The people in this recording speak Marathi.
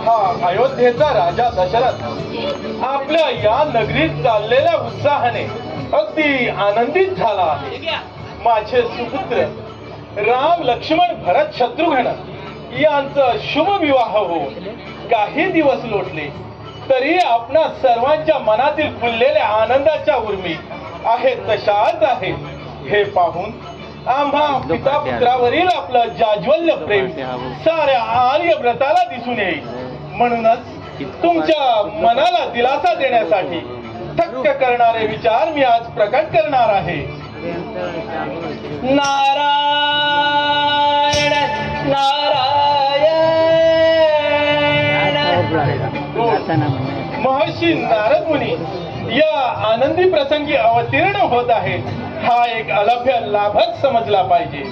हा अयोध्येचा राजा दशरथ आपल्या या नगरीत चाललेल्या उत्साहाने अगदी आनंदित झाला आहे. माझे सुपुत्र राम लक्ष्मण भरत शत्रुघ्न यांचा शुभ विवाह होऊन काही दिवस लोटले तरी आपणा सर्वांच्या मनातील फुललेल्या आनंदाच्या उर्मी आहेत तशाच आहेत हे पाहून आम्हा पिता पुत्रावरील आपलं जाज्वल्य प्रेम साऱ्या आर्यव्रताला दिसून येईल. म्हणूनच तुमच्या मनाला दिलासा देण्यासाठी थक्क करणारे विचार मी आज प्रकट करणार आहे. नारायण नारायण. महर्षी नारद मुनी या आनंदी प्रसंगी अवतीर्ण होत आहेत हा एक अलभ्य लाभच समजला पाहिजे.